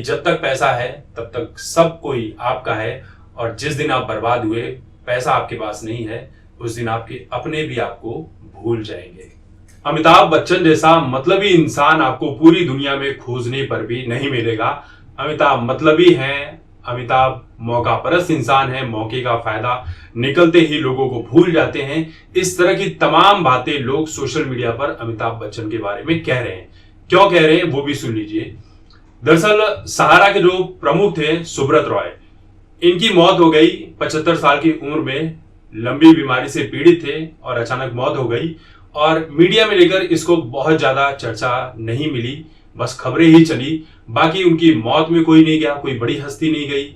जब तक पैसा है तब तक सब कोई आपका है, और जिस दिन आप बर्बाद हुए, पैसा आपके पास नहीं है, उस दिन आपके अपने भी आपको भूल जाएंगे। अमिताभ बच्चन जैसा मतलबी इंसान आपको पूरी दुनिया में खोजने पर भी नहीं मिलेगा। अमिताभ मतलबी हैं, अमिताभ मौका परस्त इंसान है, मौके का फायदा निकलते ही लोगों को भूल जाते हैं। इस तरह की तमाम बातें लोग सोशल मीडिया पर अमिताभ बच्चन के बारे में कह रहे हैं। क्यों कह रहे हैं वो भी सुन लीजिए। दरअसल सहारा के जो प्रमुख थे सुब्रत रॉय, इनकी मौत हो गई 75 साल की उम्र में, लंबी बीमारी से पीड़ित थे और अचानक मौत हो गई। और मीडिया में लेकर इसको बहुत ज्यादा चर्चा नहीं मिली, बस खबरें ही चली। बाकी उनकी मौत में कोई नहीं गया, कोई बड़ी हस्ती नहीं गई,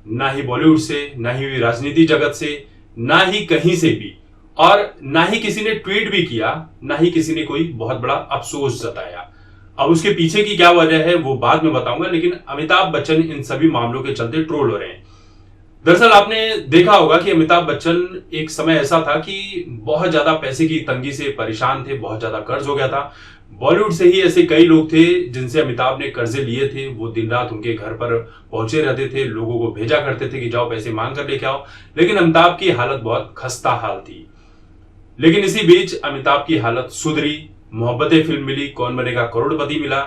ना ही बॉलीवुड से, ना ही राजनीति जगत से, ना ही कहीं से भी, और ना ही किसी ने ट्वीट भी किया, ना ही किसी ने कोई बहुत बड़ा अफसोस जताया। अब उसके पीछे की क्या वजह है वो बाद में बताऊंगा, लेकिन अमिताभ बच्चन इन सभी मामलों के चलते ट्रोल हो रहे हैं। दरअसल आपने देखा होगा कि अमिताभ बच्चन एक समय ऐसा था कि बहुत ज्यादा पैसे की तंगी से परेशान थे, बहुत ज्यादा कर्ज हो गया था। बॉलीवुड से ही ऐसे कई लोग थे जिनसे अमिताभ ने कर्जे लिए थे। वो दिन रात उनके घर पर पहुंचे रहते थे, लोगों को भेजा करते थे कि जाओ पैसे मांग कर लेके आओ। लेकिन अमिताभ की हालत बहुत खस्ता हाल थी। लेकिन इसी बीच अमिताभ की हालत सुधरी, मोहब्बतें फिल्म मिली, कौन बनेगा करोड़पति मिला।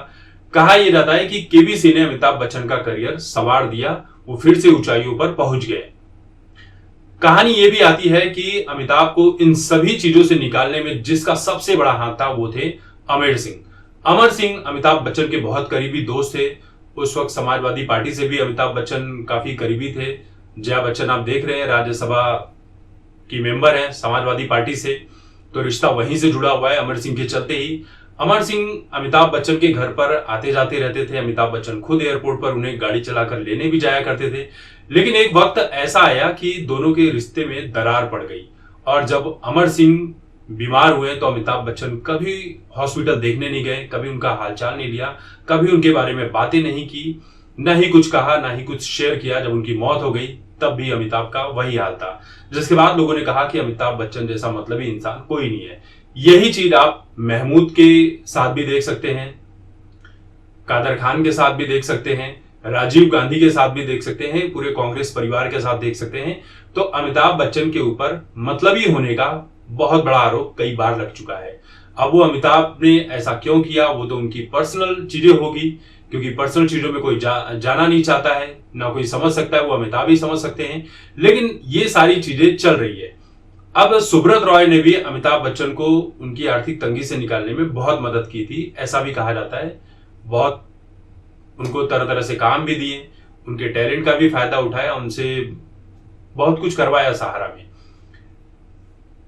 कहा यह जाता है कि केबीसी ने अमिताभ बच्चन का करियर संवार दिया, वो फिर से ऊंचाइयों पर पहुंच गए। कहानी यह भी आती है कि अमिताभ को इन सभी चीजों से निकालने में जिसका सबसे बड़ा हाथ था वो थे अमर सिंह। अमर सिंह अमिताभ बच्चन के बहुत करीबी दोस्त थे। उस वक्त समाजवादी पार्टी से भी अमिताभ बच्चन काफी करीबी थे। जया बच्चन आप देख रहे हैं राज्यसभा की मेंबर हैं समाजवादी पार्टी से, तो रिश्ता वहीं से जुड़ा हुआ है अमर सिंह के चलते ही। अमर सिंह अमिताभ बच्चन के घर पर आते जाते रहते थे। अमिताभ बच्चन खुद एयरपोर्ट पर उन्हें गाड़ी चलाकर लेने भी जाया करते थे। लेकिन एक वक्त ऐसा आया कि दोनों के रिश्ते में दरार पड़ गई, और जब अमर सिंह बीमार हुए तो अमिताभ बच्चन कभी हॉस्पिटल देखने नहीं गए, कभी उनका हालचाल नहीं लिया, कभी उनके बारे में बातें नहीं की, ना ही कुछ कहा, ना ही कुछ शेयर किया। जब उनकी मौत हो गई तब भी अमिताभ का वही हाल था, जिसके बाद लोगों ने कहा कि अमिताभ बच्चन जैसा मतलबी इंसान कोई नहीं है। यही चीज आप महमूद के साथ भी देख सकते हैं, कादर खान के साथ भी देख सकते हैं, राजीव गांधी के साथ भी देख सकते हैं, पूरे कांग्रेस परिवार के साथ देख सकते हैं। तो अमिताभ बच्चन के ऊपर मतलबी होने का बहुत बड़ा आरोप कई बार लग चुका है। अब वो अमिताभ ने ऐसा क्यों किया वो तो उनकी पर्सनल चीजें होगी, क्योंकि पर्सनल चीजों में कोई जाना नहीं चाहता है, ना कोई समझ सकता है, वो अमिताभ ही समझ सकते हैं। लेकिन ये सारी चीजें चल रही है। अब सुब्रत रॉय ने भी अमिताभ बच्चन को उनकी आर्थिक तंगी से निकालने में बहुत मदद की थी, ऐसा भी कहा जाता है। बहुत उनको तरह तरह से काम भी दिए, उनके टैलेंट का भी फायदा उठाया, उनसे बहुत कुछ करवाया सहारा में।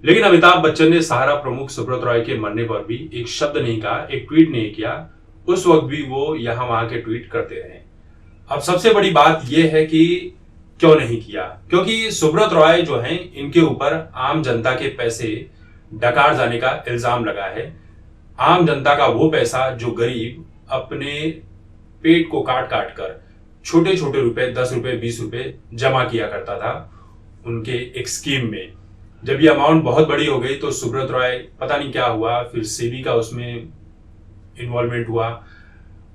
लेकिन अमिताभ बच्चन ने सहारा प्रमुख सुब्रत रॉय के मरने पर भी एक शब्द नहीं कहा, एक ट्वीट नहीं किया। उस वक्त भी वो यहां वहां के ट्वीट करते रहे। अब सबसे बड़ी बात यह है कि क्यों नहीं किया, क्योंकि सुब्रत रॉय जो हैं इनके ऊपर आम जनता के पैसे डकार जाने का इल्जाम लगा है। आम जनता का वो पैसा जो गरीब अपने पेट को काट काट कर छोटे छोटे रुपए 10 रुपए 20 रुपए जमा किया करता था उनके एक स्कीम में। जब ये अमाउंट बहुत बड़ी हो गई तो सुब्रत रॉय पता नहीं क्या हुआ, फिर सेबी का उसमें इन्वॉल्वमेंट हुआ।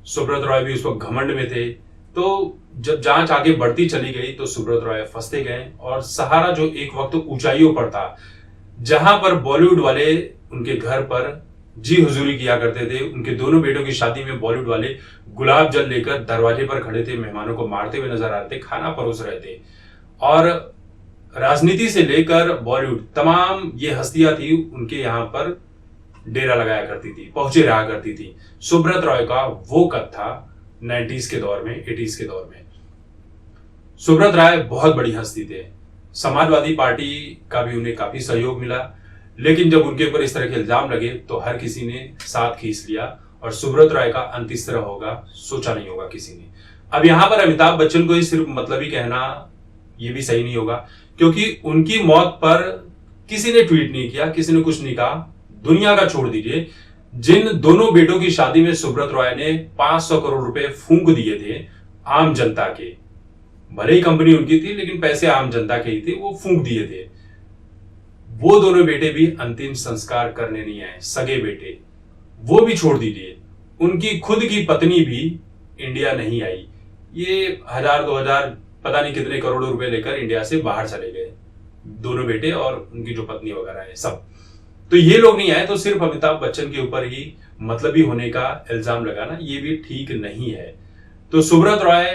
सुब्रत रॉय भी उस वक्त घमंड में थे। तो जब जांच आगे बढ़ती चली गई तो सुब्रत रॉय फंसते गए, और सहारा जो एक वक्त ऊंचाइयों पर था, जहां पर बॉलीवुड वाले उनके घर पर जी हुजूरी किया करते थे, उनके दोनों बेटों की शादी में बॉलीवुड वाले गुलाब जल लेकर दरवाजे पर खड़े थे, मेहमानों को मारते हुए नजर आते, खाना परोस रहे थे। और राजनीति से लेकर बॉलीवुड तमाम ये हस्तियां थी उनके यहां पर डेरा लगाया करती थी, पहुंचे रहा करती थी। सुब्रत रॉय का वो कद था 90s के दौर में, 80s के दौर में। सुब्रत राय बहुत बड़ी हस्ती थे, समाजवादी पार्टी का भी उन्हें काफी सहयोग मिला। लेकिन जब उनके ऊपर इस तरह के इल्जाम लगे तो हर किसी ने साथ खींच लिया, और सुब्रत राय का अंत इस तरह होगा सोचा नहीं होगा किसी ने। अब यहां पर अमिताभ बच्चन को ही सिर्फ मतलबी कहना ये भी सही नहीं होगा, क्योंकि उनकी मौत पर किसी ने ट्वीट नहीं किया, किसी ने कुछ नहीं कहा। दुनिया का छोड़ दीजिए, जिन दोनों बेटों की शादी में सुब्रत रॉय ने 500 करोड़ रुपए फूंक दिए थे आम जनता के, भले ही कंपनी उनकी थी लेकिन पैसे आम जनता के ही थे, वो फूंक दिए थे। वो दोनों बेटे भी अंतिम संस्कार करने नहीं आए, सगे बेटे, वो भी छोड़ दीजिए, उनकी खुद की पत्नी भी इंडिया नहीं आई। ये 1000-2000 पता नहीं कितने करोड़ों रुपए लेकर इंडिया से बाहर चले गए, दोनों बेटे और उनकी जो पत्नी वगैरह है सब। तो ये लोग नहीं आए तो सिर्फ अमिताभ बच्चन के ऊपर ही मतलबी होने का इल्जाम लगाना ये भी ठीक नहीं है। तो सुब्रत रॉय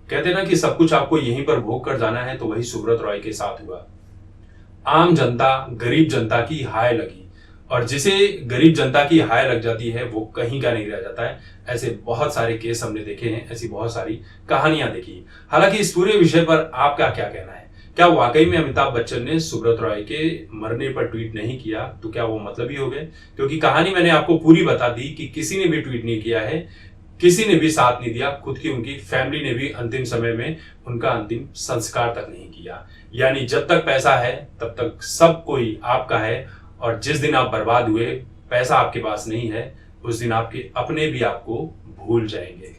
कहते ना कि सब कुछ आपको यहीं पर भोग कर जाना है, तो वही सुब्रत रॉय के साथ हुआ। आम जनता, गरीब जनता की हाय लगी, और जिसे गरीब जनता की हाय लग जाती है वो कहीं का नहीं रह जाता है। ऐसे बहुत सारे केस हमने देखे हैं, ऐसी बहुत सारी कहानियां देखी। हालांकि इस पूरे विषय पर आपका क्या कहना है? क्या वाकई में अमिताभ बच्चन ने सुब्रत रॉय के मरने पर ट्वीट नहीं किया तो क्या वो मतलबी हो गए? क्योंकि कहानी मैंने आपको पूरी बता दी कि किसी ने भी ट्वीट नहीं किया है, किसी ने भी साथ नहीं दिया, खुद की उनकी फैमिली ने भी अंतिम समय में उनका अंतिम संस्कार तक नहीं किया। यानी जब तक पैसा है तब तक सब कोई आपका है, और जिस दिन आप बर्बाद हुए, पैसा आपके पास नहीं है, उस दिन आपके अपने भी आपको भूल जाएंगे।